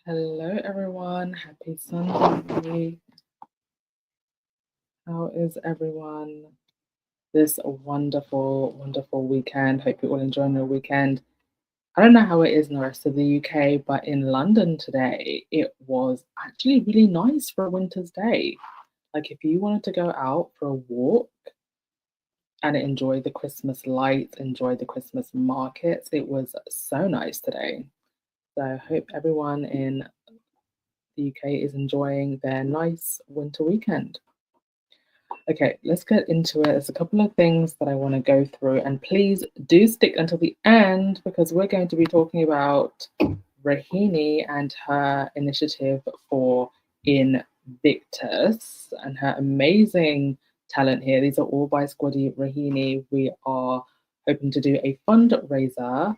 Hello, everyone. Happy Sunday. How is everyone this wonderful, wonderful weekend? Hope you're all enjoying your weekend. I don't know how it is in the rest of the UK, but in London today, it was actually really nice for a winter's day. Like, if you wanted to go out for a walk and enjoy the Christmas lights, enjoy the Christmas markets, it was so nice today. So, I hope everyone in the UK is enjoying their nice winter weekend. Okay, let's get into it. There's a couple of things that I want to go through, and please do stick until the end because we're going to be talking about Rahini and her initiative for Invictus and her amazing talent here. These are all by Squaddie Rahini. We are hoping to do a fundraiser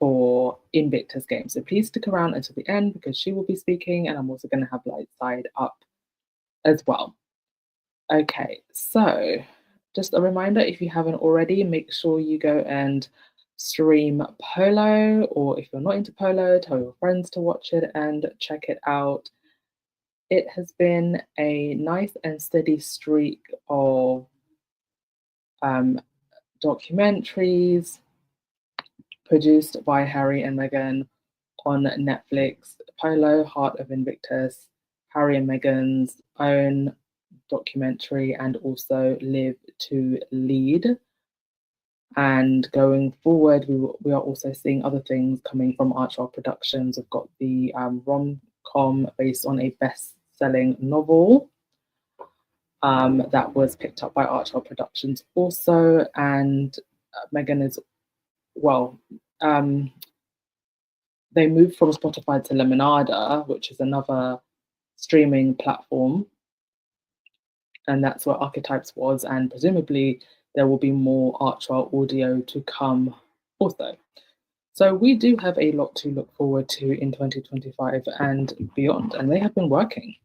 for Invictus Games. So please stick around until the end because she will be speaking, and I'm also going to have light side up as well. Okay, so just a reminder, if you haven't already, make sure you go and stream Polo, or if you're not into Polo, tell your friends to watch it and check it out. It has been a nice and steady streak of documentaries produced by Harry and Meghan on Netflix. Polo, Heart of Invictus, Harry and Meghan's own documentary, and also Live to Lead. And going forward, we are also seeing other things coming from Archwell Productions. We've got the rom-com based on a best-selling novel that was picked up by Archwell Productions also. And Meghan is, well, they moved from Spotify to Lemonada, which is another streaming platform. And that's where Archetypes was, and presumably there will be more Archwell audio to come also. So we do have a lot to look forward to in 2025 and beyond, and they have been working.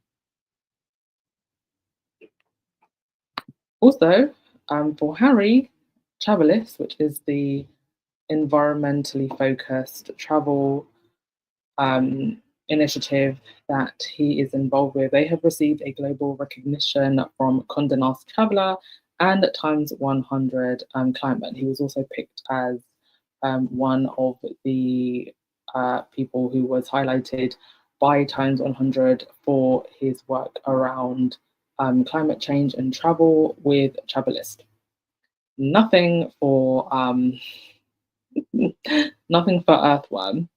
Also, for Harry, Travelis, which is the environmentally focused travel initiative that he is involved with, they have received a global recognition from Condé Nast Traveler and Times 100 Climate. He was also picked as one of the people who was highlighted by Times 100 for his work around climate change and travel with Travelist. Nothing for nothing for Earthworm.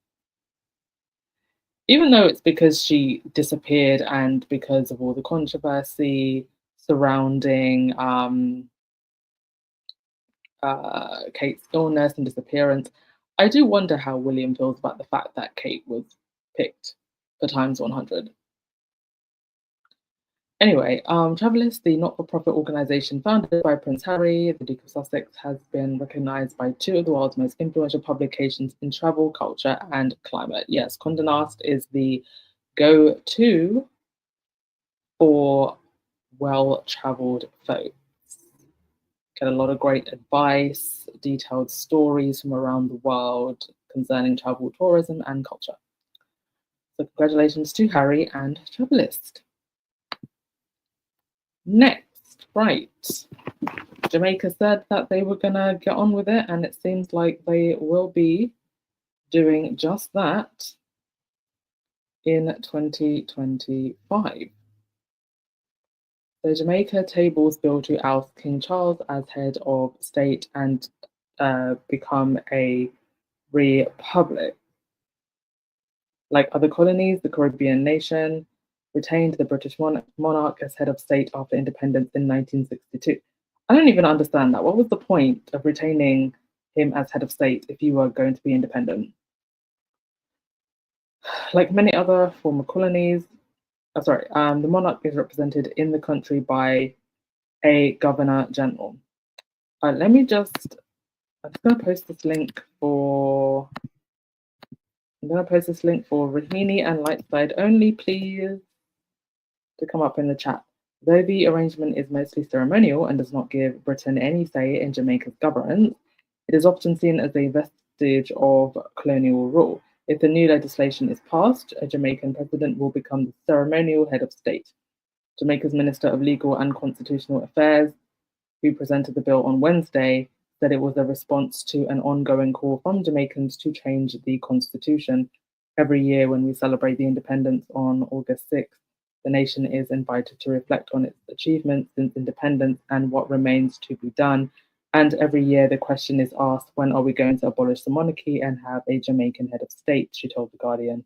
Even though it's because she disappeared and because of all the controversy surrounding Kate's illness and disappearance, I do wonder how William feels about the fact that Kate was picked for Times 100. Anyway, Travelist, the not-for-profit organisation founded by Prince Harry, the Duke of Sussex, has been recognised by two of the world's most influential publications in travel, culture, and climate. Yes, Condé Nast is the go-to for well-travelled folks. Get a lot of great advice, detailed stories from around the world concerning travel, tourism, and culture. So congratulations to Harry and Travelist. Next, right. Jamaica said that they were going to get on with it, and it seems like they will be doing just that in 2025. So Jamaica tables bill to oust King Charles as head of state and become a republic. Like other colonies, the Caribbean nation retained the British monarch as head of state after independence in 1962. I don't even understand that. What was the point of retaining him as head of state if you were going to be independent? Like many other former colonies, the monarch is represented in the country by a governor general. I'm just going to post this link for Rahini and Lightside only, please, to come up in the chat. Though the arrangement is mostly ceremonial and does not give Britain any say in Jamaica's governance, it is often seen as a vestige of colonial rule. If the new legislation is passed, a Jamaican president will become the ceremonial head of state. Jamaica's Minister of Legal and Constitutional Affairs, who presented the bill on Wednesday, said it was a response to an ongoing call from Jamaicans to change the constitution. Every year, when we celebrate the independence on August 6th, the nation is invited to reflect on its achievements since independence and what remains to be done. And every year, the question is asked, when are we going to abolish the monarchy and have a Jamaican head of state? She told The Guardian.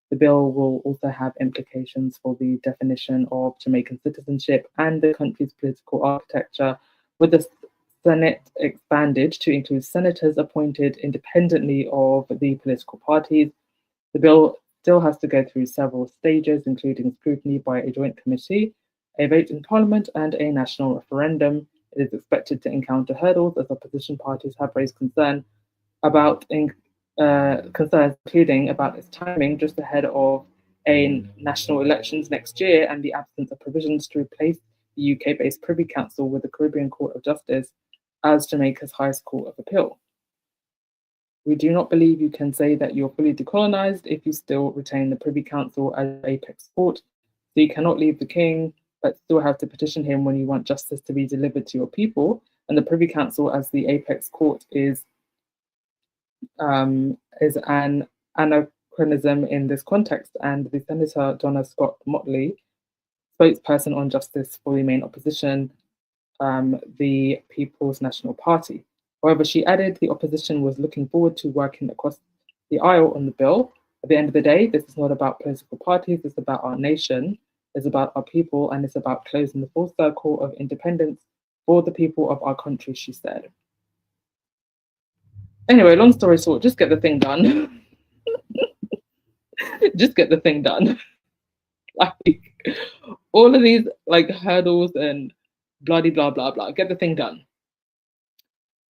The bill will also have implications for the definition of Jamaican citizenship and the country's political architecture, with the Senate expanded to include senators appointed independently of the political parties. The bill still has to go through several stages, including scrutiny by a joint committee, a vote in Parliament, and a national referendum. It is expected to encounter hurdles as opposition parties have raised concerns, including about its timing just ahead of national elections next year and the absence of provisions to replace the UK-based Privy Council with the Caribbean Court of Justice as Jamaica's highest court of appeal. We do not believe you can say that you're fully decolonized if you still retain the Privy Council as apex court. So you cannot leave the king, but still have to petition him when you want justice to be delivered to your people. And the Privy Council as the apex court is an anachronism in this context. And the Senator Donna Scott Motley, spokesperson on justice for the main opposition, the People's National Party. However, she added the opposition was looking forward to working across the aisle on the bill. At the end of the day, this is not about political parties, it's about our nation, it's about our people, and it's about closing the full circle of independence for the people of our country, she said. Anyway, long story short, just get the thing done. Just get the thing done. Like, all of these like hurdles and bloody blah, blah, blah, get the thing done.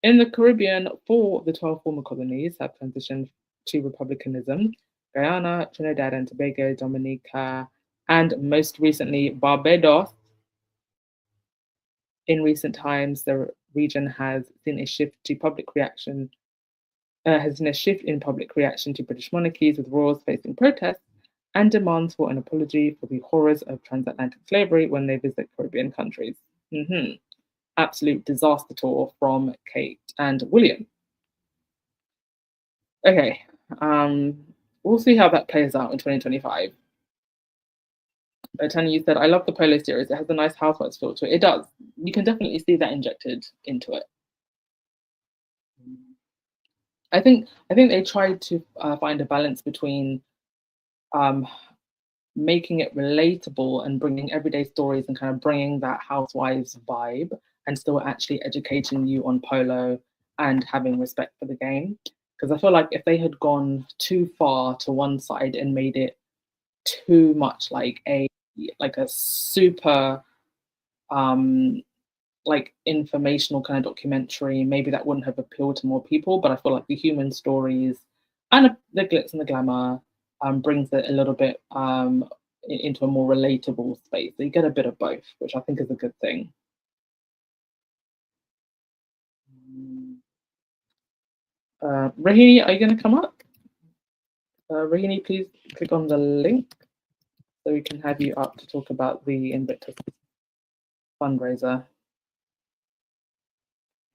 In the Caribbean, 4 of the 12 former colonies have transitioned to republicanism: Guyana, Trinidad and Tobago, Dominica, and most recently Barbados. In recent times, the region has seen a shift in public reaction to British monarchies, with royals facing protests and demands for an apology for the horrors of transatlantic slavery when they visit Caribbean countries. Absolute disaster tour from Kate and William. Okay, we'll see how that plays out in 2025. Tanya, you said, I love the Polo series. It has a nice housewives feel to it. It does. You can definitely see that injected into it. I think they tried to find a balance between making it relatable and bringing everyday stories and kind of bringing that housewives vibe and still actually educating you on polo and having respect for the game. Because I feel like if they had gone too far to one side and made it too much like a super like informational kind of documentary, maybe that wouldn't have appealed to more people. But I feel like the human stories and the glitz and the glamour brings it a little bit into a more relatable space. So you get a bit of both, which I think is a good thing. Rahini, are you going to come up? Rahini, please click on the link so we can have you up to talk about the Invictus fundraiser.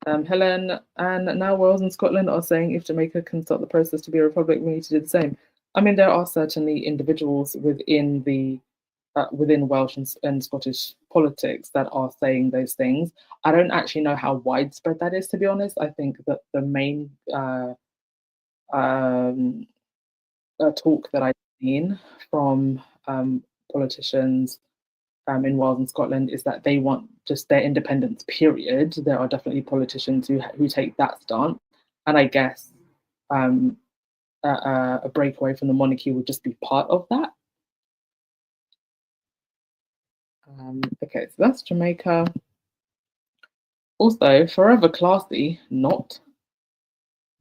Helen and now Wales and Scotland are saying if Jamaica can start the process to be a republic, we need to do the same. I mean, there are certainly individuals within the within Welsh and Scottish politics that are saying those things. I don't actually know how widespread that is, to be honest. I think that the main talk that I've seen from politicians in Wales and Scotland is that they want just their independence, period. There are definitely politicians who take that stance. And I guess a breakaway from the monarchy would just be part of that. Okay, so that's Jamaica. Also, forever classy, not.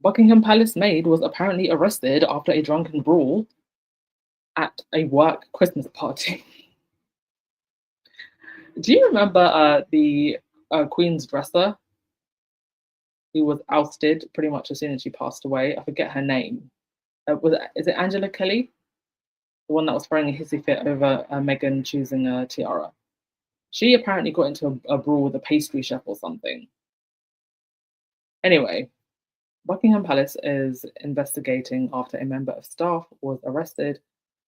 Buckingham Palace maid was apparently arrested after a drunken brawl at a work Christmas party. Do you remember the Queen's dresser who was ousted pretty much as soon as she passed away? I forget her name. Is it Angela Kelly, the one that was throwing a hissy fit over Meghan choosing a tiara? She apparently got into a brawl with a pastry chef or something. Anyway, Buckingham Palace is investigating after a member of staff was arrested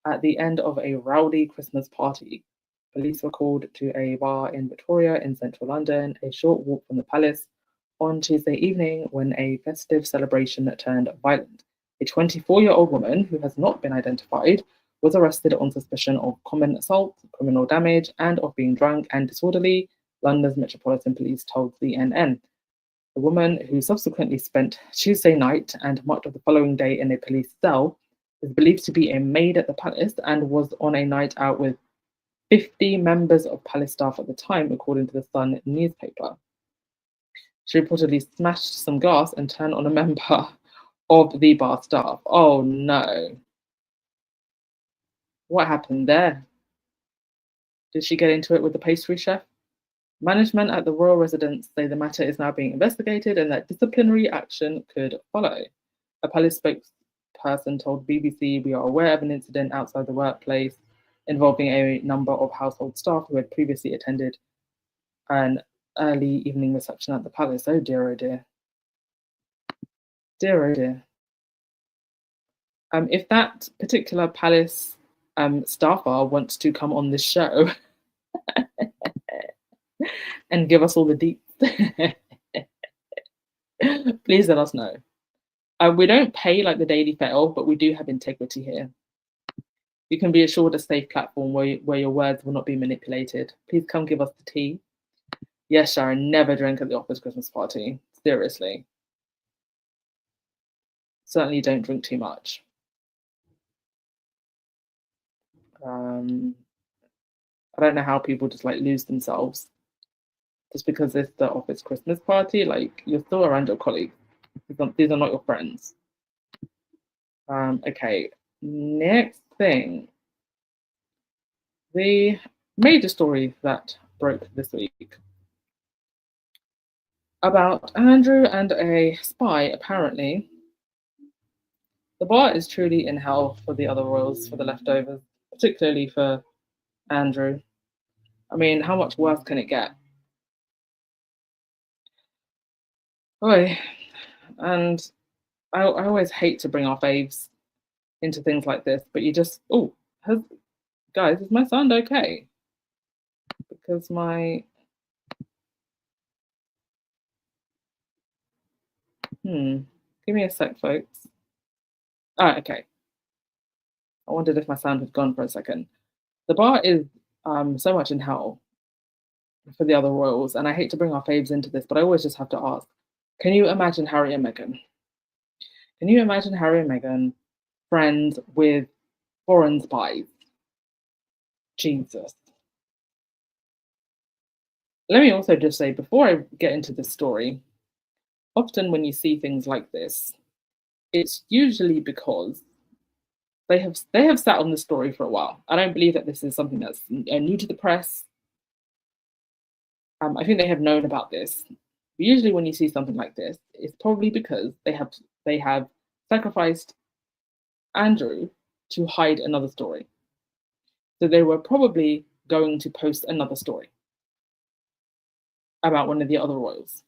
at the end of a rowdy Christmas party. Police were called to a bar in Victoria in central London, a short walk from the palace, on Tuesday evening when a festive celebration turned violent. A 24-year-old woman who has not been identified was arrested on suspicion of common assault, criminal damage, and of being drunk and disorderly, London's Metropolitan Police told CNN. The woman, who subsequently spent Tuesday night and much of the following day in a police cell, is believed to be a maid at the palace and was on a night out with 50 members of palace staff at the time, according to the Sun newspaper. She reportedly smashed some glass and turned on a member of the bar staff. Oh no. What happened there? Did she get into it with the pastry chef? Management at the royal residence say the matter is now being investigated and that disciplinary action could follow. A palace spokesperson told BBC, "We are aware of an incident outside the workplace involving a number of household staff who had previously attended an early evening reception at the palace." Oh dear, oh dear. Dear, oh dear. If that particular palace staffer wants to come on this show and give us all the deets, please let us know. We don't pay like the Daily Fail, but we do have integrity here. You can be assured a safe platform where your words will not be manipulated. Please come give us the tea. Yes, Sharon, never drink at the office Christmas party. Seriously. Certainly don't drink too much. I don't know how people just like lose themselves just because it's the office Christmas party. Like, you're still around your colleagues. These are not your friends. Okay, next thing. The major story that broke this week about Andrew and a spy, apparently. The bar is truly in hell for the other royals, for the leftovers, particularly for Andrew. I mean, how much worse can it get? Boy, and I always hate to bring our faves into things like this, but you just, guys, is my sound okay? Because give me a sec, folks. Okay. I wondered if my sound had gone for a second. The bar is so much in hell for the other royals, and I hate to bring our faves into this, but I always just have to ask, can you imagine Harry and Meghan? Can you imagine Harry and Meghan friends with foreign spies? Jesus. Let me also just say, before I get into this story, often when you see things like this, it's usually because they have sat on the story for a while. I don't believe that this is something that's new to the press. I think they have known about this. Usually, when you see something like this, it's probably because they have sacrificed Andrew to hide another story. So they were probably going to post another story about one of the other royals.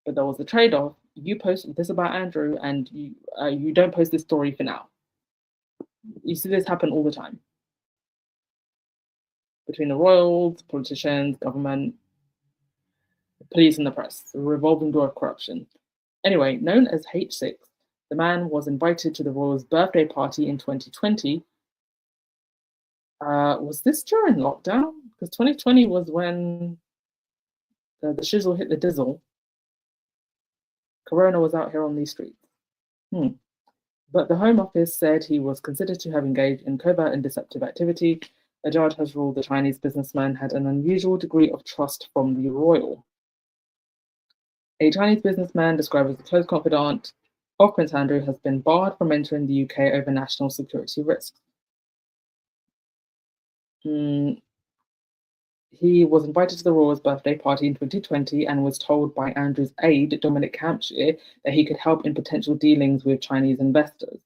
But there was a trade-off. You post this about Andrew, and you don't post this story for now. You see this happen all the time between the royals, politicians, government, police, and the press. A revolving door of corruption. Anyway, known as H6, the man was invited to the royals' birthday party in 2020. Was this during lockdown? Because 2020 was when the shizzle hit the dizzle. Corona was out here on these streets. But the Home Office said he was considered to have engaged in covert and deceptive activity. A judge has ruled the Chinese businessman had an unusual degree of trust from the royal. A Chinese businessman described as a close confidant of Prince Andrew has been barred from entering the UK over national security risks. He was invited to the royal's birthday party in 2020 and was told by Andrew's aide, Dominic Hampshire, that he could help in potential dealings with Chinese investors.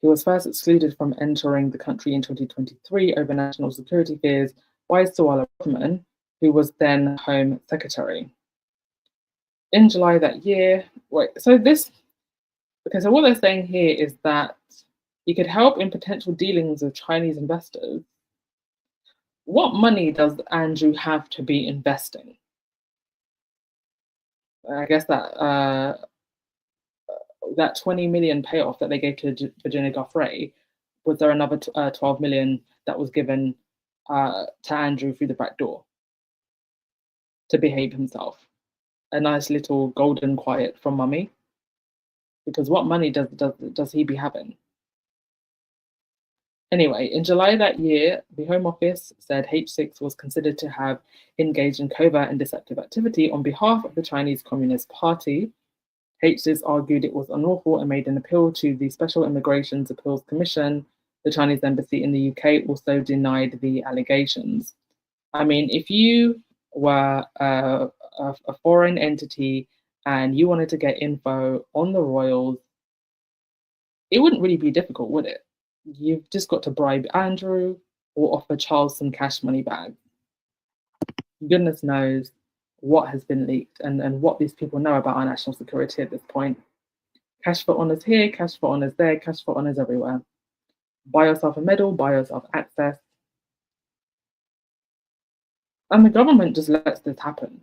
He was first excluded from entering the country in 2023 over national security fears by Suella Braverman, who was then Home Secretary. In July that year, so what they're saying here is that he could help in potential dealings with Chinese investors. What money does Andrew have to be investing? I guess that 20 million payoff that they gave to Virginia Giuffre, was there another 12 million that was given to Andrew through the back door to behave himself? A nice little golden quiet from mummy? Because what money does he be having? Anyway, in July that year, the Home Office said H6 was considered to have engaged in covert and deceptive activity on behalf of the Chinese Communist Party. H6 argued it was unlawful and made an appeal to the Special Immigrations Appeals Commission. The Chinese embassy in the UK also denied the allegations. I mean, if you were a foreign entity and you wanted to get info on the royals, it wouldn't really be difficult, would it? You've just got to bribe Andrew or offer Charles some cash money bags. Goodness knows what has been leaked and what these people know about our national security at this point. Cash for honours here, cash for honours there, cash for honours everywhere. Buy yourself a medal, buy yourself access. And the government just lets this happen.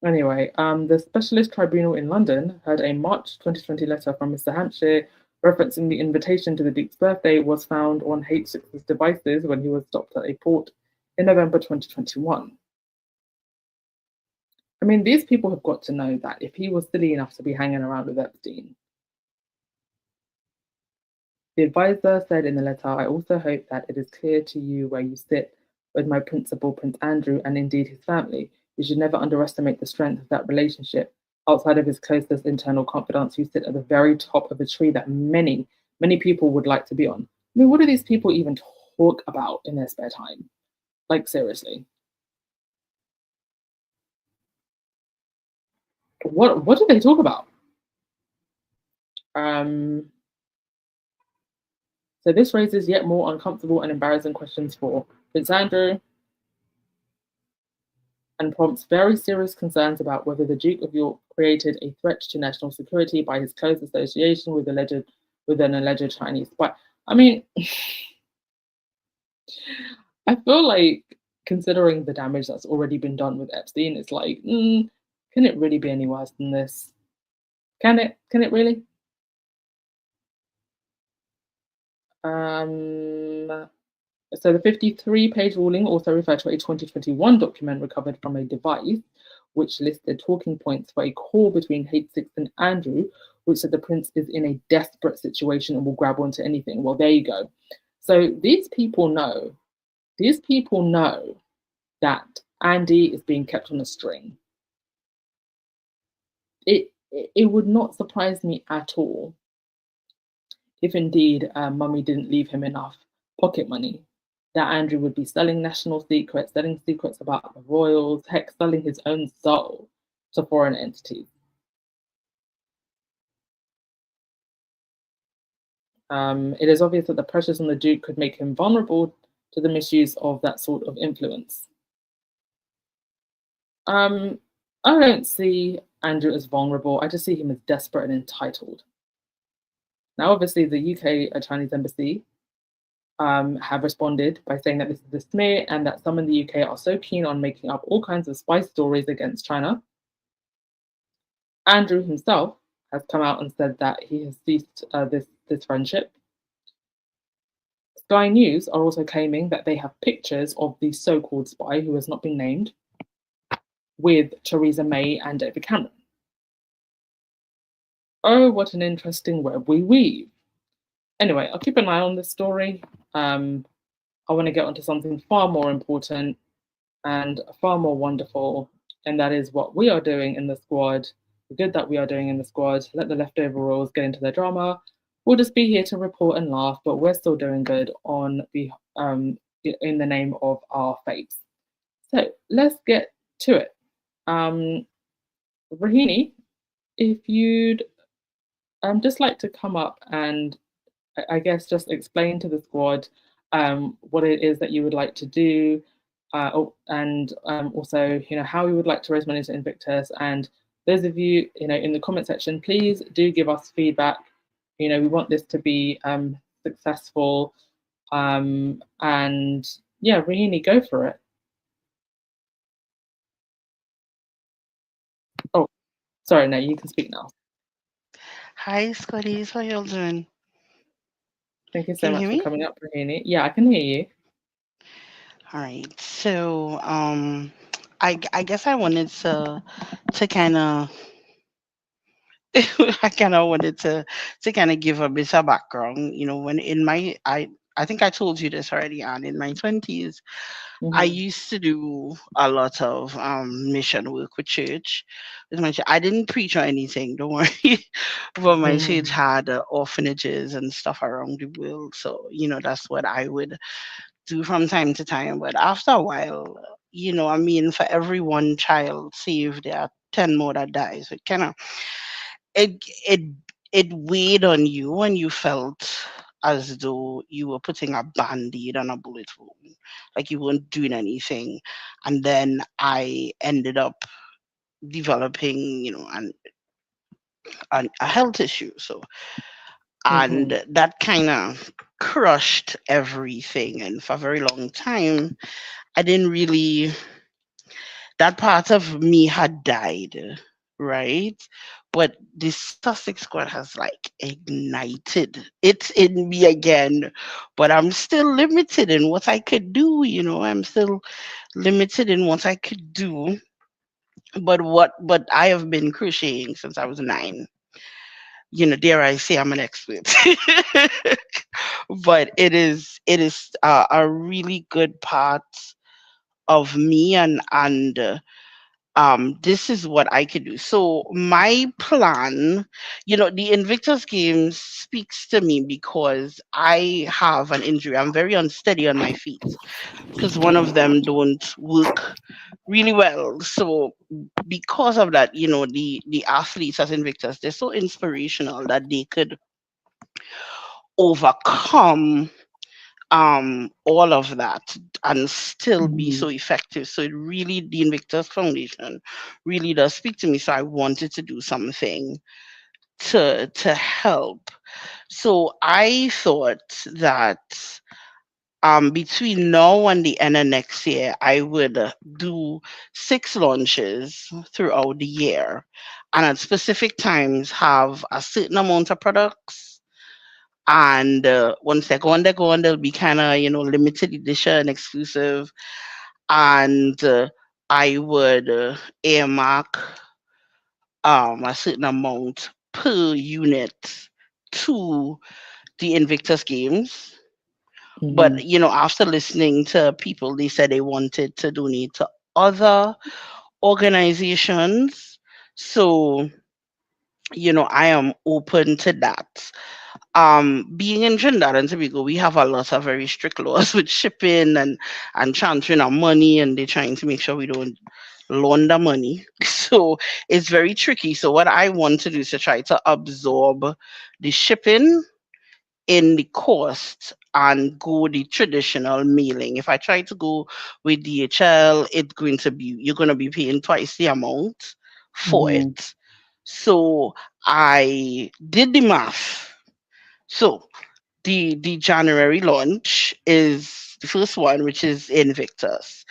Anyway, the Specialist Tribunal in London heard a March 2020 letter from Mr. Hampshire referencing the invitation to the Duke's birthday was found on H6's devices when he was stopped at a port in November 2021. I mean, these people have got to know that if he was silly enough to be hanging around with Epstein. The advisor said in the letter, I also hope that it is clear to you where you sit with my principal, Prince Andrew, and indeed his family. You should never underestimate the strength of that relationship. Outside of his closest internal confidants, you sit at the very top of a tree that many, many people would like to be on. I mean, what do these people even talk about in their spare time? Like, seriously. What do they talk about? So this raises yet more uncomfortable and embarrassing questions for Prince Andrew and prompts very serious concerns about whether the Duke of York created a threat to national security by his close association with an alleged Chinese spy. I mean, I feel like considering the damage that's already been done with Epstein, it's like, can it really be any worse than this? Can it? Can it really? So the 53-page ruling also referred to a 2021 document recovered from a device which listed talking points for a call between H6 and Andrew, which said the prince is in a desperate situation and will grab onto anything. Well, there you go. So these people know that Andy is being kept on a string. It would not surprise me at all if indeed Mummy didn't leave him enough pocket money, that Andrew would be selling national secrets, selling secrets about the royals, heck, selling his own soul to foreign entities. It is obvious that the pressures on the Duke could make him vulnerable to the misuse of that sort of influence. I don't see Andrew as vulnerable. I just see him as desperate and entitled. Now, obviously, the UK Chinese embassy have responded by saying that this is a smear and that some in the UK are so keen on making up all kinds of spy stories against China. Andrew himself has come out and said that he has ceased this friendship. Sky News are also claiming that they have pictures of the so-called spy, who has not been named, with Theresa May and David Cameron. Oh, what an interesting web we weave. Anyway, I'll keep an eye on this story. I want to get onto something far more important and far more wonderful, and that is what we are doing in the squad, the good that we are doing in the squad. Let the leftover royals get into their drama. We'll just be here to report and laugh, but we're still doing good on in the name of our faiths. So let's get to it. Um, Rahini, if you'd just like to come up and I guess just explain to the squad what it is that you would like to do, and also how we would like to raise money to Invictus. And those of you in the comment section, please do give us feedback. We want this to be successful, and yeah, Rahini, go for it. Oh, sorry, no, you can speak now. Hi, Squaddies. How y'all doing? Thank you so Can you much hear for me? coming up, Rahini. Yeah, I can hear you. All right. So, I guess I wanted to kind of I kind of wanted to kind of give a bit of background. When in my I think I told you this already. On in my 20s, I Mm-hmm. used to do a lot of mission work with church. With my I didn't preach or anything. Don't worry. But my church Mm-hmm. had orphanages and stuff around the world. So that's what I would do from time to time. But after a while, I mean, for every one child saved, there are 10 more that dies. So it it it weighed on you, and you felt as though you were putting a band-aid on a bullet wound, like you weren't doing anything. And then I ended up developing, a health issue. So, Mm-hmm. and that kind of crushed everything. And for a very long time, I didn't really, that part of me had died, right? But the Sussex squad has like ignited it in me again. But I'm still limited in what I could do, I'm still limited in what I could do. But I have been crocheting since I was 9. Dare I say I'm an expert. But it is a really good part of me, and this is what I could do. So my plan, the Invictus Games speaks to me because I have an injury. I'm very unsteady on my feet because one of them don't work really well. So because of that, the athletes at Invictus, they're so inspirational that they could overcome all of that and still be Mm-hmm. so effective. So it really, the Invictus Foundation really does speak to me. So I wanted to do something to help. So I thought that between now and the end of next year, I would do 6 launches throughout the year, and at specific times have a certain amount of products. And once they go on, they'll be kind of limited edition, exclusive. And I would earmark a certain amount per unit to the Invictus Games. Mm-hmm. But after listening to people, they said they wanted to donate to other organizations. So I am open to that. Being in Trinidad and Tobago, we have a lot of very strict laws with shipping and transferring our money, and they're trying to make sure we don't launder money. So it's very tricky. So what I want to do is to try to absorb the shipping in the cost and go the traditional mailing. If I try to go with DHL, it's going to be you're going to be paying twice the amount for Mm-hmm. it. So I did the math. So the January launch is the first one, which is Invictus.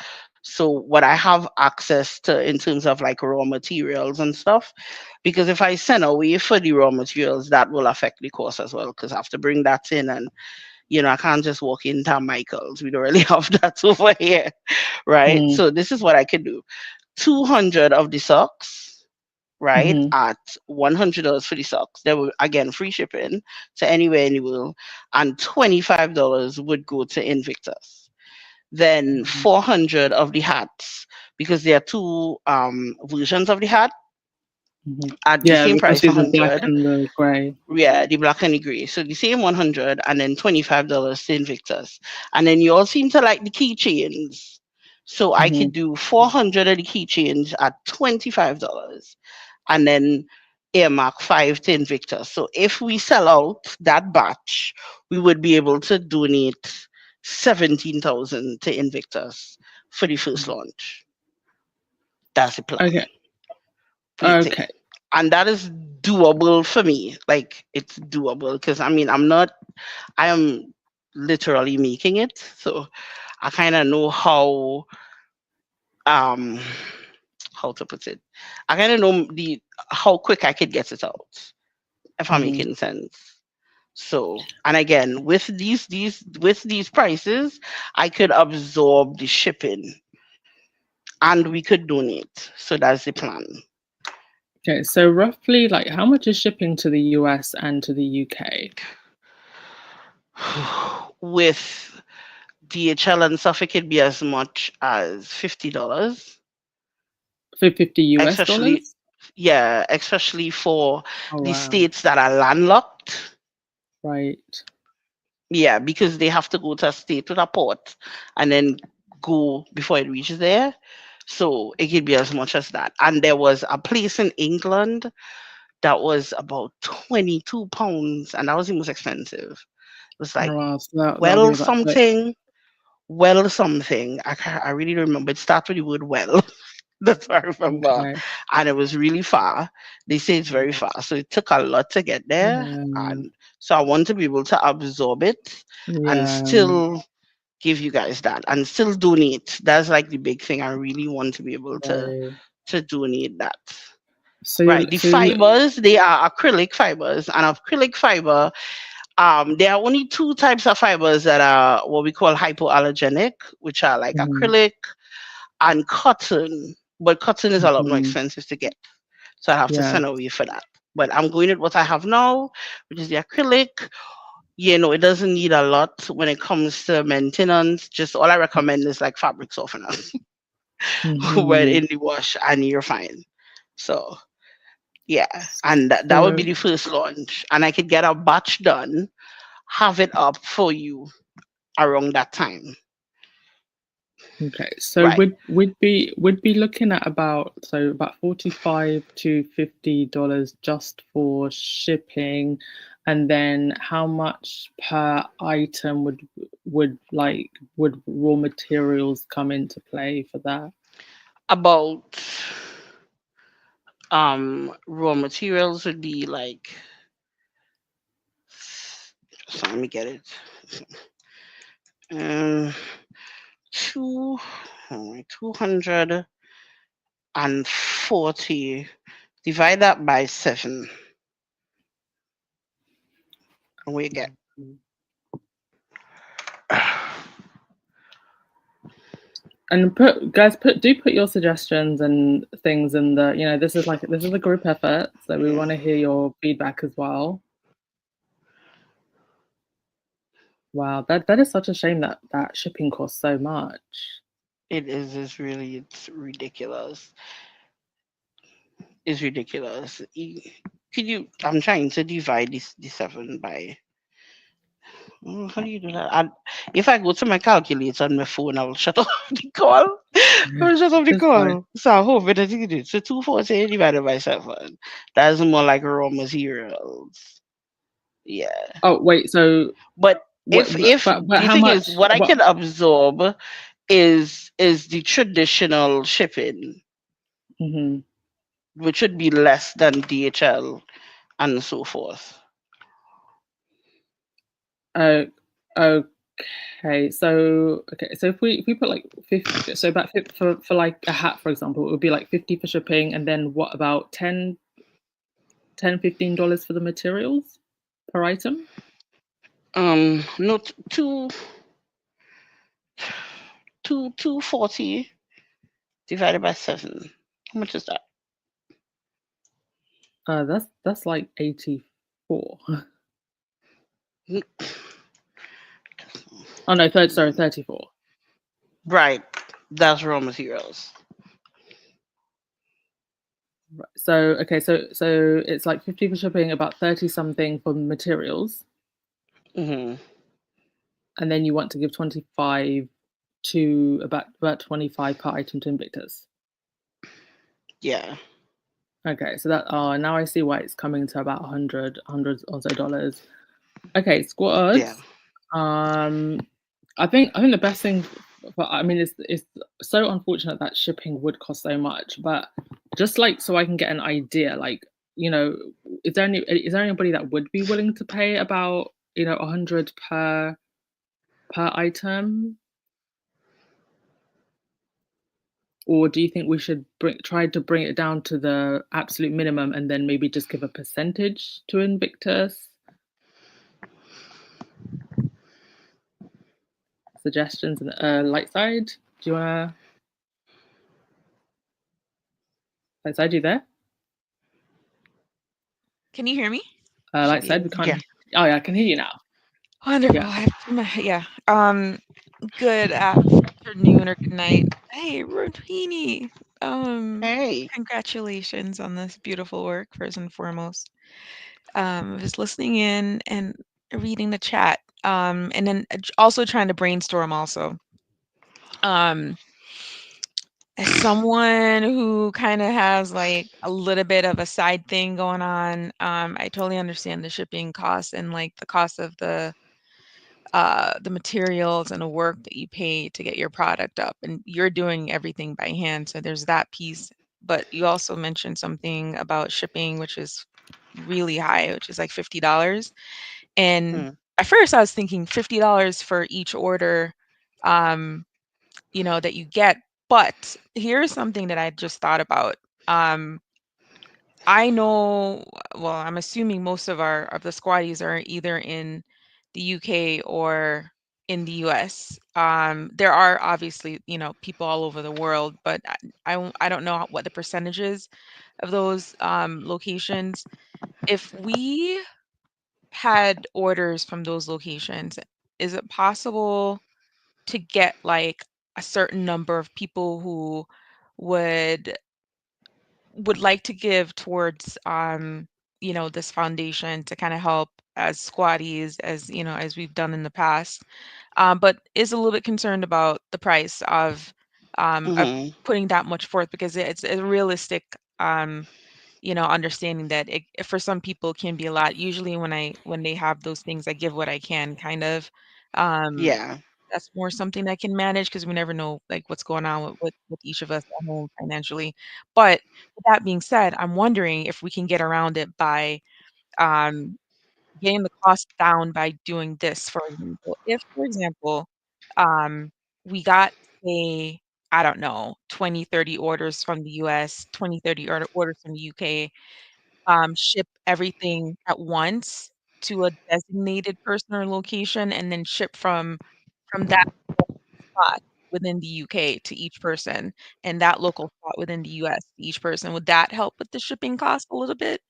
So what I have access to in terms of like raw materials and stuff, because if I send away for the raw materials, that will affect the cost as well. Because I have to bring that in, and I can't just walk into Michael's. We don't really have that over here, right? So this is what I could do: 200 of the socks, right, Mm-hmm. at $100 for the socks. There will again free shipping to anywhere in the world, and $25 would go to Invictus. Then Mm-hmm. 400 of the hats, because there are two versions of the hat. Mhm. at the Yeah, same price, especially the black 100. and the grey. Yeah, the black and the gray. So the same 100 and then $25 to Invictus. And then you all seem to like the keychains. So I Mhm. could do 400 of the keychains at $25 and then earmark 5 to Invictus. So if we sell out that batch, we would be able to donate 17,000 to Invictus for the first launch. That's the plan. Okay. What do you think? Okay. And that is doable for me. Like it's doable because I mean I am literally making it. So I kind of know um how to put it. I kind of know the how quick I could get it out if I'm Mhm. making sense. So, and again, with these prices, I could absorb the shipping and we could donate. So that's the plan. Okay, so roughly, like, how much is shipping to the US and to the UK? With DHL and stuff, it could be as much as $50. For 50 US Especially, dollars? yeah, especially for Oh, the wow. states that are landlocked. Right. Yeah, because they have to go to a state with a port and then go before it reaches there. So it could be as much as that. And there was a place in England that was about £22, and that was the most expensive. It was Oh, like wow. So that'll be well about something, well something. I really don't remember. It starts with the word well. That's what I remember. okay. And it was really far. They say it's very Wow. far. So it took a lot to get there. Yeah. And so I want to be able to absorb it and Yeah. still give you guys that and still donate. That's like the big thing. I really want to be able Right. to donate that. So Right. you're The so you fibers, they are acrylic fibers. And acrylic fiber, there are only two types of fibers that are what we call hypoallergenic, which are like mhm, acrylic and cotton. But cotton is a lot more mhm. expensive to get. So I have to Yeah. send away for that. But I'm going with what I have now, which is the acrylic. You know, it doesn't need a lot when it comes to maintenance. Just all I recommend is like fabric softener when Mhm. in the wash and you're fine. So yeah. And that would be So the first launch. And I could get a batch done, have it up for you around that time. okay. So Right. would be looking at about $45 to $50 just for shipping, and then how much per item would raw materials come into play for that? About raw materials would be like so let me get it. Um two 240 divide that by 7 and we get Mhm. And put your suggestions and things in the, this is a group effort, so we want to hear your feedback as well. Wow, that is such a shame that that shipping costs so much. it is it's ridiculous. It's ridiculous. Could you I'm trying to divide this 7 by how do you do that? If I go to my calculator on my phone, I will shut off the call. I will shut off the It's fine. call. So I hope it is it. So 240 divided by 7. That's more like raw materials. Yeah. Oh wait, so But what? if But the how thing is, much? what I What? can absorb is the traditional shipping, Hmm. which would be less than DHL and so forth. Oh, okay. So if we put like 50, so about 50 for like a hat, for example, it would be like 50 for shipping, and then what about 10, $15 for the materials per item? Not 240 divided by 7. How much is that? That's like 84. N- Oh no, sorry, 34. Right. That's raw materials. Right. So okay, it's like 50 for shipping, about 30 something for materials, Hmm. and then you want to give 25 to about 25 per item to Invictus. Yeah. Okay, so that now I see why it's coming to about 100 or so dollars. Okay, Yeah. squads. Um, I think the best thing for I mean it's so unfortunate that shipping would cost so much, but just like so I can get an idea, like you know, is there anybody that would be willing to pay about 100 per item, or do you think we should try to bring it down to the absolute minimum and then maybe just give a percentage to Invictus? Suggestions and light side. Do you wanna light side? You there? Can you hear me? Should Light be side. able We to. Yeah. can't. Oh yeah, I can hear you now. Wonderful. Yeah. I have yeah. Good afternoon or good night. Hey, Rotini. Um, Hey. Congratulations on this beautiful work, first and foremost. I was listening in and reading the chat. And then also trying to brainstorm also. Um, as someone who kind of has like a little bit of a side thing going on, I totally understand the shipping costs and like the cost of the materials and the work that you pay to get your product up, and you're doing everything by hand, so there's that piece. But you also mentioned something about shipping, which is really high, which is like $50. And Mm. at first I was thinking $50 for each order, um, that you get. But here's something that I just thought about. Um, I know, well, I'm assuming most of the Squaddies are either in the UK or in the US. There are obviously, people all over the world, but I don't know what the percentages of those locations. If we had orders from those locations, is it possible to get like a certain number of people who would would like to give towards this foundation to kind of help as squatties, as as we've done in the past, but is a little bit concerned about the price of Hmm. putting that much forth, because it's a realistic understanding that for some people can be a lot. Usually when they have those things, I give what I can, kind of. um Yeah. that's more something I can manage, because we never know like what's going on with each of us at home financially. But with that being said, I'm wondering if we can get around it by um, getting the cost down by doing this. For example, if, for example, um, we got, say, I don't know, 20, 30 orders from the US, 20, 30 orders from the UK, ship everything at once to a designated person or location, and then ship from that spot within the UK to each person, and that local spot within the US to each person. Would that help with the shipping cost a little bit?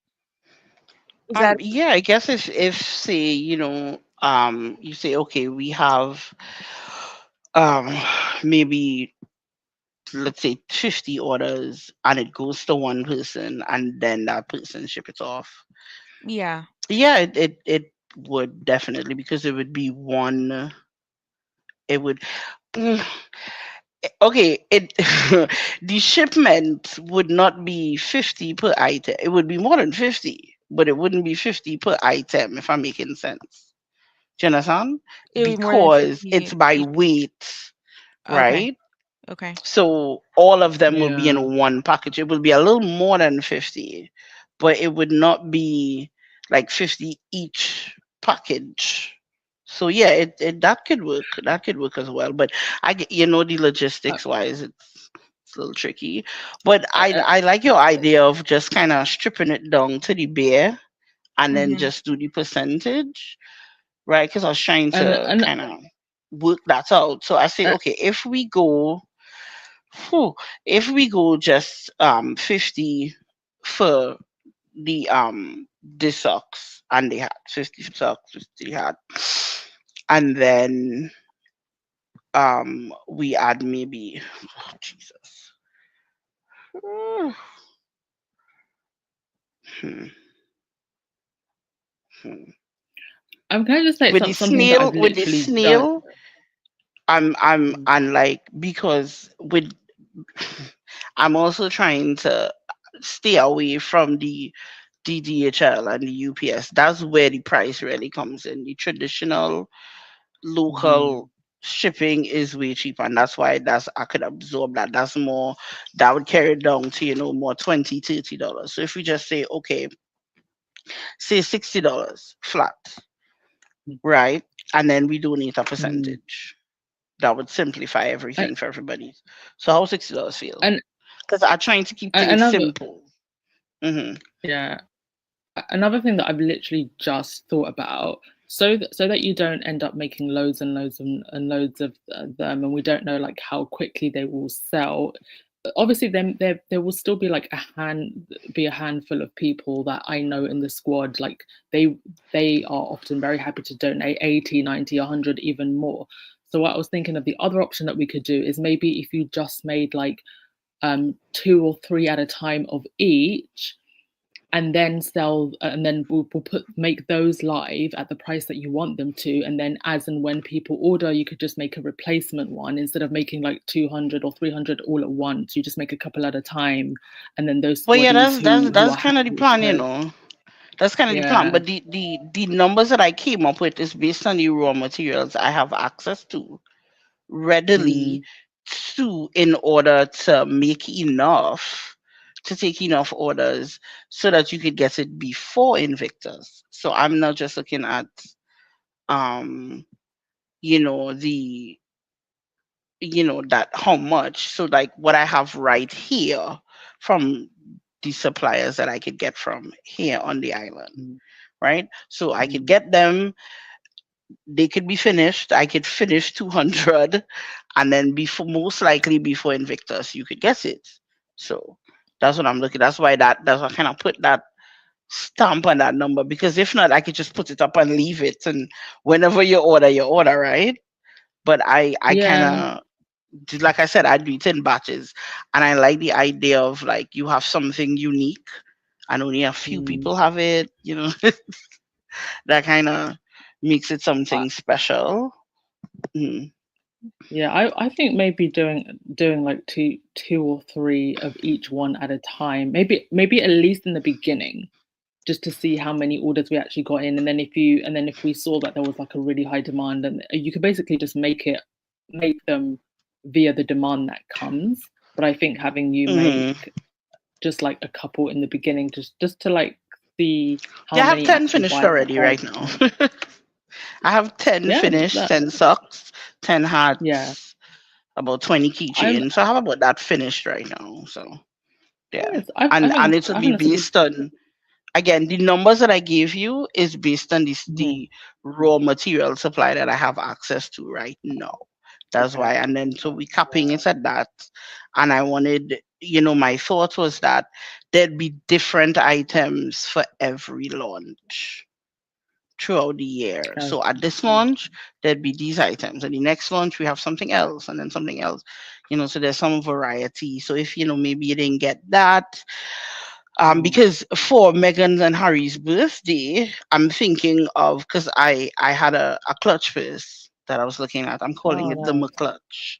Is that Yeah, I guess if say, you say, okay, we have um maybe, let's say, 50 orders, and it goes to one person, and then that person ship it off. yeah. Yeah, it would definitely, because it would be one. It would. Mm, okay, it the shipment would not be 50 per item. It would be more than 50, but it wouldn't be 50 per item, if I'm making sense. Do you understand? It would be more than Because 50 it's by each. weight, Okay. right? Okay. So all of them will be Yeah. in one package. It will be a little more than 50, but it would not be like 50 each package. So yeah, that could work. That could work as well. But the Uh, logistics wise, it's a little tricky. But I uh, I like your idea of just kind of stripping it down to the bare, and then Mhm. just do the percentage, right? Because I was trying to and kind of work that out. So I say, uh, okay, Phew, if we go just 50 for the socks and the hat, 50 for socks, 50 hat, and then we add maybe, oh, Jesus. Hmm, hmm. I'm kind of just like With the something that I've with the literally done. snail, I'm Mm, unlike, because with I'm also trying to stay away from the DDHL and the UPS. That's where the price really comes in. The traditional mhm, local shipping is way cheaper, and that's why that's I could absorb that. That's more, that would carry it down to, more $20, $30. So if we just say, okay, say $60 flat, mm, right? And then we donate a mm. percentage. That would simplify And, everything for everybody. So how $60 feel? and Because I'm trying to keep things another, simple. Hmm. yeah, another thing that I've literally just thought about, so that you don't end up making loads and loads and loads of them, and we don't know like how quickly they will sell. Obviously, then there will still be like a handful of people that I know in the squad. Like they are often very happy to donate 80, 90, 100, even more. So what I was thinking of, the other option that we could do is maybe if you just made like two or three at a time of each, and then sell, and then we'll put make those live at the price that you want them to, and then as and when people order, you could just make a replacement one instead of making like 200 or 300 all at once. You just make a couple at a time, and then those Well, yeah, squaddies who that's are kind of the happy plan, to, That's kind of the plan. yeah. But the numbers that I came up with is based on the raw materials I have access to readily, Mm, in order to make enough, to take enough orders so that you could get it before Invictus. So I'm not just looking at um the that how much. So like what I have right here from the suppliers that I could get from here on the island, mm, right? So I could mm. get them, they could be finished. I could finish 200, and then before, most likely before Invictus, you could guess it. So that's what I'm looking. That's why I kind of put that stamp on that number, because if not, I could just put it up and leave it, and whenever you order, right? But I kind Yeah. of, like I said, I do it in batches, and I like the idea of like you have something unique and only a few Mm. people have it. That kind of makes it I, something special. Mm. yeah, I think maybe doing like two or three of each one at a time, maybe at least in the beginning, just to see how many orders we actually got in, and then if we saw that there was like a really high demand, and you could basically just make them via the demand that comes. But I think having you Hmm. make just like a couple in the beginning, just to like see how Yeah, I have many 10 actually finished buy at the already high right now. demand. I have 10 Yeah, finished, that 10 socks, 10 yeah. hats, about 20 I'm keychains. So I have about that finished right now. So yeah. yes, I think And that's it will I be think that's a good. based on, again, the numbers that I gave you is based on Mhm. the raw material supply that I have access to right now. That's Okay. why. And then so we capping it at that. And I wanted, my thought was that there'd be different items for every launch throughout the year. So at this Okay. launch, there'd be these items, and the next launch we have something else, and then something else. So there's some variety. So if maybe you didn't get that, Mm. because for Megan's and Harry's birthday, I'm thinking of, because I had a clutch purse that I was looking at. I'm calling Oh, it the nice. McClutch.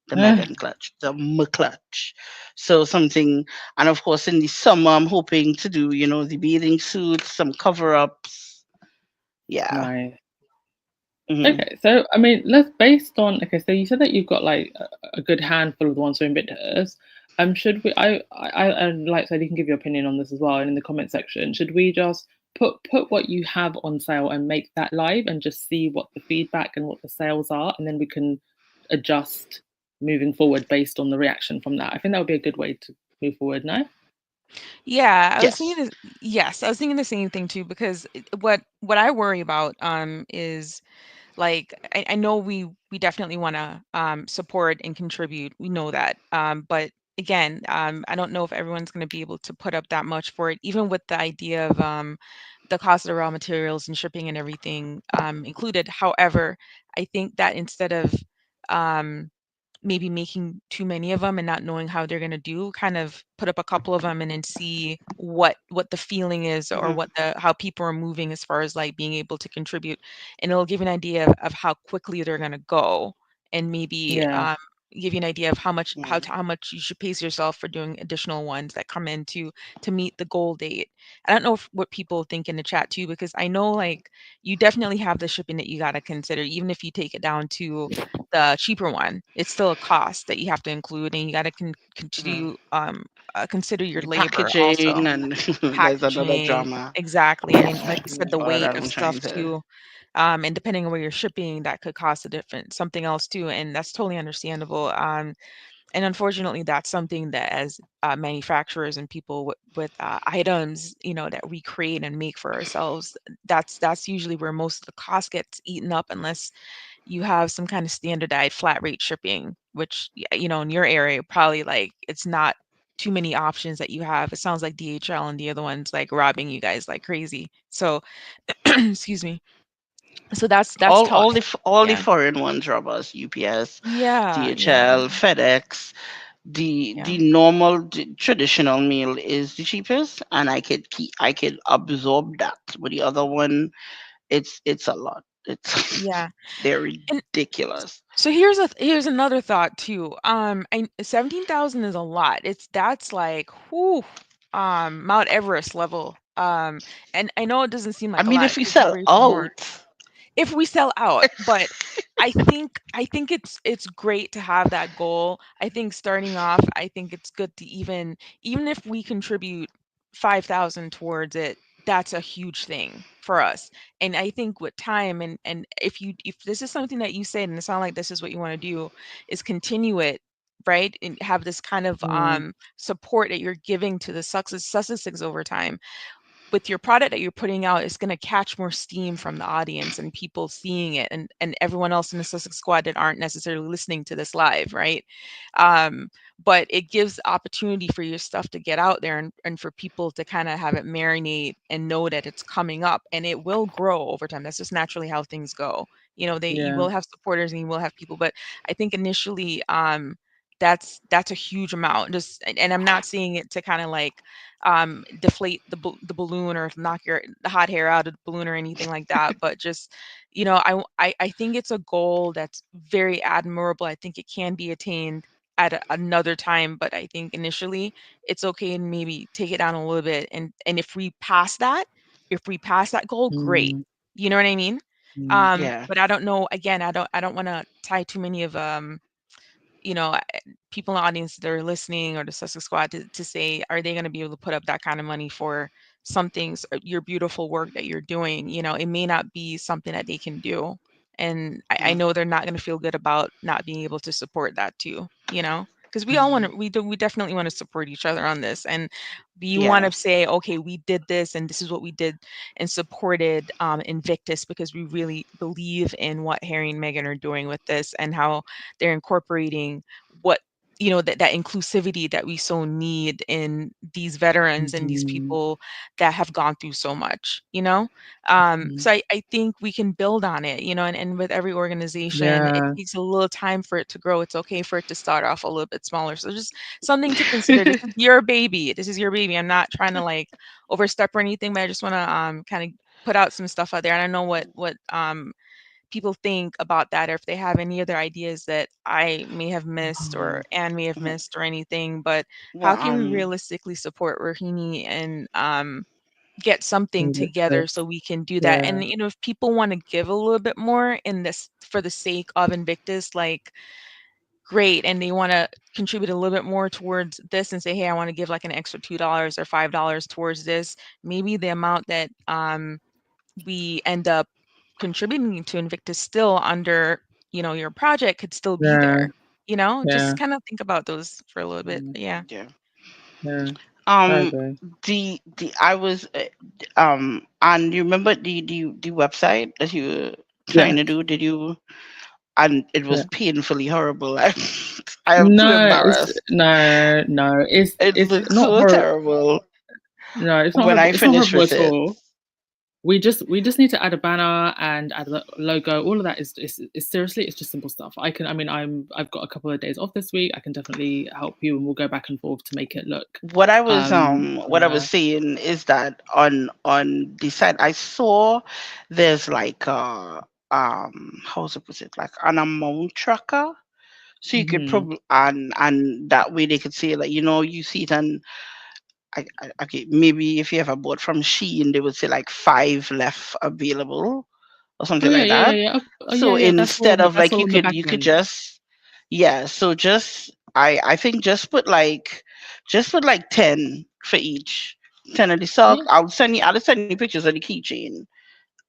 The Megan clutch, the McClutch. So something, and of course in the summer I'm hoping to do, the bathing suits, some cover ups. Yeah. Nice. Hmm. Okay, so I mean, let's based on okay. So you said that you've got like a good handful of the ones for Invictus. Should we? I'd like so you can give your opinion on this as well, and in the comment section, should we just put what you have on sale and make that live, and just see what the feedback and what the sales are, and then we can adjust moving forward based on the reaction from that. I think that would be a good way to move forward. No? Yeah, I was Yes. thinking this, yes, I was thinking the same thing too because what I worry about is like I know we definitely want to support and contribute. We know that. But again, I don't know if everyone's going to be able to put up that much for it, even with the idea of the cost of the raw materials and shipping and everything included. However, I think that instead of um maybe making too many of them and not knowing how they're going to do, kind of put up a couple of them and then see what the feeling is, or Hmm. what the how people are moving as far as like being able to contribute, and it'll give you an idea of how quickly they're going to go, and maybe Yeah. give you an idea of how much Yeah. how much you should pace yourself for doing additional ones that come in to meet the goal date. I don't know what people think in the chat too, because I know like you definitely have the shipping that you got to consider, even if you take it down to the cheaper one. It's still a cost that you have to include, and you got to Mhm. continue consider your The labor also. packaging and there's another Packaging, drama. exactly, and like you said, the All weight that of I'm trying stuff to. too. And depending on where you're shipping, that could cost a different something else too, and that's totally understandable. And unfortunately, that's something that as manufacturers and people with items, that we create and make for ourselves, that's usually where most of the cost gets eaten up, unless you have some kind of standardized flat rate shipping, which in your area probably like it's not too many options that you have. It sounds like DHL and the other ones like robbing you guys like crazy. So excuse me. So that's tough. All the Yeah. foreign ones, robbers, UPS, Yeah. Yeah. DHL, FedEx. The Yeah. normal traditional meal is the cheapest, and I could absorb that. But the other one, it's a lot. It's Yeah. they're And ridiculous. so here's another thought too. 17,000 is a lot. That's like whoo, Mount Everest level. And I know it doesn't seem I like a mean, lot. if It we could be sell way more out, if we sell out, but I think it's great to have that goal. I think starting off, I think it's good to even if we contribute 5,000 towards it, that's a huge thing for us. And I think with time, and if this is something that you said and it sounds like this is what you want to do, is continue it, right? And have this kind of Mm, support that you're giving to the successes over time with your product that you're putting out, it's going to catch more steam from the audience and people seeing it, and everyone else in the Sussex squad that aren't necessarily listening to this live, right? um, but it gives opportunity for your stuff to get out there, and for people to kind of have it marinate and know that it's coming up, and it will grow over time. That's just naturally how things go. You yeah. will have supporters and you will have people, but I think initially that's a huge amount. Just and I'm not seeing it to kind of like deflate the balloon or knock the hot hair out of the balloon or anything like that, but just I think it's a goal that's very admirable. I think it can be attained at another time, but I think initially it's okay to maybe take it down a little bit, and if we pass that goal, great. Mm, You know what I mean? mm, yeah, But I don't know, again, I don't want to tie too many of you know, people in the audience that are listening, or the Sussex Squad, to say, are they going to be able to put up that kind of money for your beautiful work that you're doing? It may not be something that they can do. And I yeah, know they're not going to feel good about not being able to support that too, because we all want mhm, to, we definitely want to support each other on this. And we want yeah, to say, okay, we did this and this is what we did and supported Invictus, because we really believe in what Harry and Meghan are doing with this, and how they're incorporating what that inclusivity that we so need in these veterans and these mhm, people that have gone through so much. mhm. So I think we can build on it, and with every organization it Yeah. takes a little time for it to grow. It's okay for it to start off a little bit smaller, so just something to consider. This is your baby. I'm not trying to like overstep or anything, but I just want to kind of put out some stuff out there. I don't know what people think about that, or if they have any other ideas that I may have missed or Anne may have mhm. missed or anything. But Well, how can we realistically support Rohini and get something With together this. so we can do that? Yeah. And if people want to give a little bit more in this for the sake of Invictus, like great, and they want to contribute a little bit more towards this and say, hey, I want to give like an extra $2 or $5 towards this, maybe the amount that we end up contributing to Invictus still under, your project could still be Yeah. there. Yeah. Just kind of think about those for a little bit. Mm, Yeah. yeah. yeah. I Um, agree. the I was and you remember the website that you were trying Yeah. to do? Did you? And it was Yeah. painfully horrible. I am too No, embarrassed. no. It It's looks not so horrible. terrible. No, it's not When horrible. I It's not finished horrible with at it, all. we just need to add a banner and add a logo. All of that is seriously, it's just simple stuff. I mean, I've got a couple of days off this week. I can definitely help you, and we'll go back and forth to make it look. What I was Yeah. saying is that on the side I saw there's like how to put it, like an amount tracker. So you could Hmm. probably, and that way they could say, like, you see it, and okay, maybe if you ever bought from Shein, they would say like five left available or Oh something yeah, like yeah, yeah, that. yeah. Oh, yeah, So yeah. instead of That's like, all you on the could back you could end. just, yeah, so just I think just put like 10 for each. 10 of the sock. Yeah, I'll send you pictures of the keychain,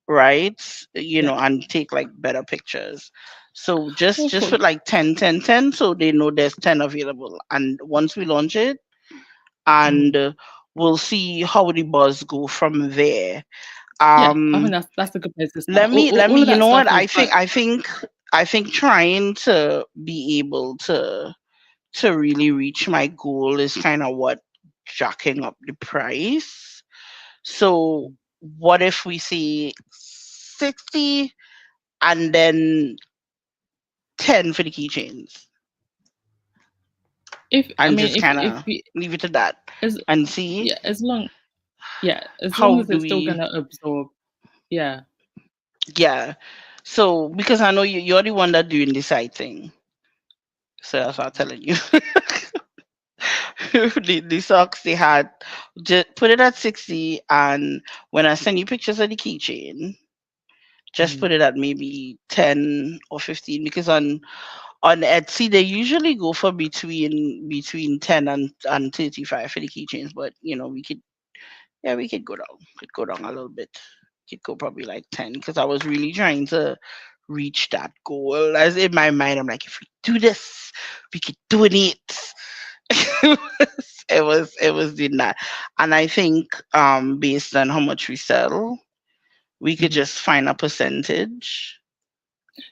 right? yeah. And take like better pictures. So Oh, just cool. put like 10, 10, 10, so they know there's 10 available. And once we launch it, Hmm. and we'll see how the buzz go from there. Yeah, I think Um that's a good place to start. let me let me All of you that know stuff what, is I like. think I think I think trying to be able to really reach my goal is kind of what jacking up the price. So what if we see 60 and then 10 for the keychains, If I and mean, just kind if of you, leave it at that as and see yeah, as long how as do it's still we. gonna absorb. Yeah. Yeah, so because I know you're the one that doing the side thing, so that's what I'm telling you. The socks they had, just put it at 60, and when I send you pictures of the keychain, just Mhm. put it at maybe 10 or 15, because on Etsy they usually go for between 10 and 35 for the keychains, but we could, yeah, we could go down a little bit. Could go probably like 10, because I was really trying to reach that goal. As in my mind, I'm like, if we do this, we could do it. It was doing that. And I think based on how much we sell, we could Mhm. just find a percentage,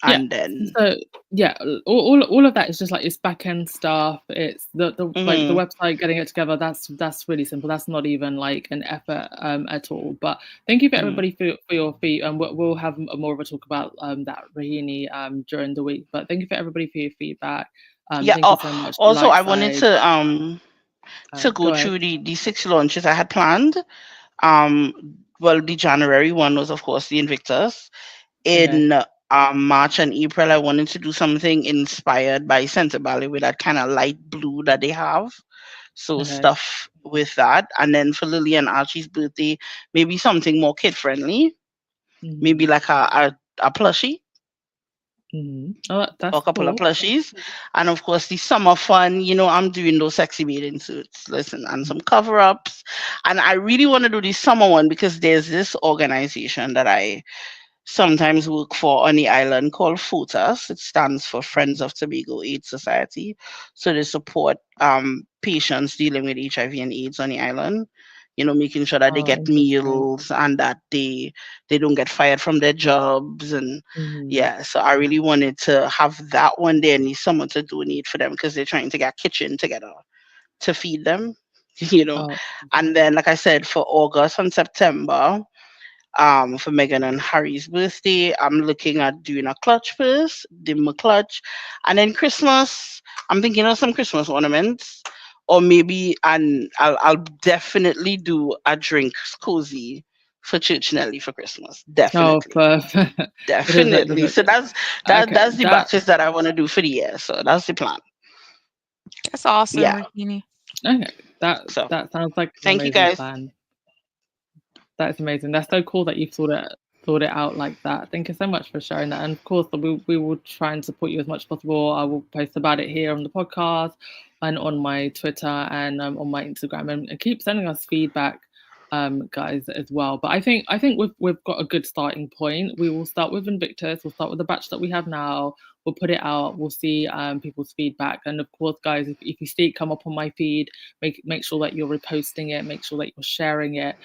Yeah. and then. So yeah, all of that is just like it's back end stuff. It's the like the Mhm. website, getting it together. That's really simple. That's not even like an effort at all. But thank you for Mhm. everybody for your feed, and we'll have more of a talk about that Rahini during the week. But thank you for everybody for your feedback. Yeah. Thank you so much. Also, Light I wanted side. to go Go ahead. through the six launches I had planned. Um, well, the January one was, of course, the Invictus. Okay. In March and April, I wanted to do something inspired by Centre Valley, with that kind of light blue that they have. So Okay. stuff with that. And then for Lily and Archie's birthday, maybe something more kid friendly. Maybe Hmm. like a plushie, Hmm. Oh, or that's a couple of cool. plushies. And of course, the summer fun, I'm doing those sexy bathing suits, listen, and some cover ups. And I really want to do the summer one, because there's this organization that I sometimes work for on the island called FOTAS. It stands for Friends of Tobago AIDS Society. So they support patients dealing with HIV and AIDS on the island. Making sure that they Oh, get interesting. meals, and that they don't get fired from their jobs, and Hmm. yeah. So I really wanted to have that one there, and need someone to donate for them, because they're trying to get kitchen together to feed them. You know, Oh, and then, like I said, for August and September, for Megan and Harry's birthday, I'm looking at doing a clutch first, dim a clutch, and then Christmas, I'm thinking of some Christmas ornaments, or maybe, and I'll definitely do a drinks cozy for Church Nelly for Christmas. oh, Definitely, perfect. definitely. So Okay, that's the batches that I want to do for the year. So that's the plan. That's awesome, Yeah. Rikini. okay. So That sounds like an thank you amazing guys. plan. That's amazing. That's so cool that you thought it out like that. Thank you so much for sharing that. And of course, we will try and support you as much as possible. I will post about it here on the podcast and on my Twitter and on my Instagram, and keep sending us feedback, guys, as well. But I think we've got a good starting point. We will start with Invictus. We'll start with the batch that we have now. We'll put it out. We'll see people's feedback. And of course, guys, if you see it come up on my feed, make sure that you're reposting it. Make sure that you're sharing it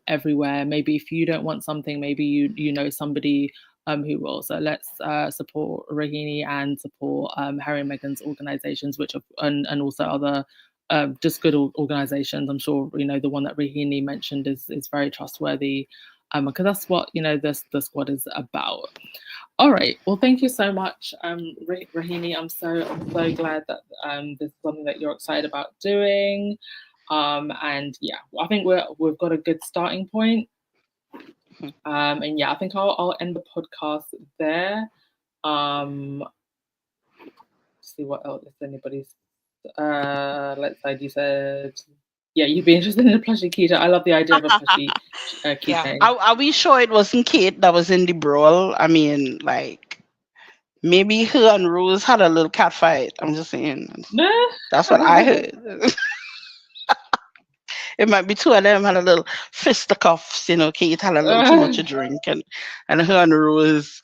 everywhere. Maybe if you don't want something, maybe you know somebody who will. So let's support Rahini and support Harry and Meghan's organisations, which are, and also other just good organisations. I'm sure the one that Rahini mentioned is very trustworthy. because that's what the squad is about. All right. Well, thank you so much, Rahini. I'm so glad that this is something that you're excited about doing. And yeah, I think we've got a good starting point. And yeah, I think I'll end the podcast there. See what else if anybody's. Let's say you said. Yeah, you'd be interested in a plushie keychain. I love the idea of a plushie keychain. Are we sure it wasn't Kate that was in the brawl? I mean, like, maybe her and Rose had a little cat fight. I'm just saying. That's what I heard. It might be two of them had a little fisticuffs. Kate had a little too much to drink, and her and Rose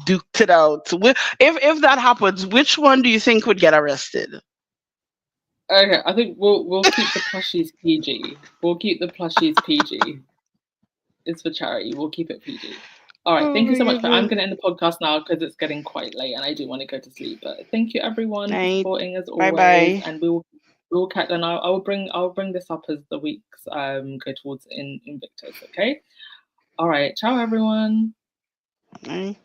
duked it out. If that happens, which one do you think would get arrested? Okay, I think we'll keep the plushies PG. We'll keep the plushies PG. It's for charity. We'll keep it PG. All right. Thank you so much. I'm going to end the podcast now because it's getting quite late and I do want to go to sleep. But thank you everyone for supporting as always. Bye. And we will catch. And I'll bring this up as the weeks go towards Invictus. Okay. All right. Ciao everyone. Bye.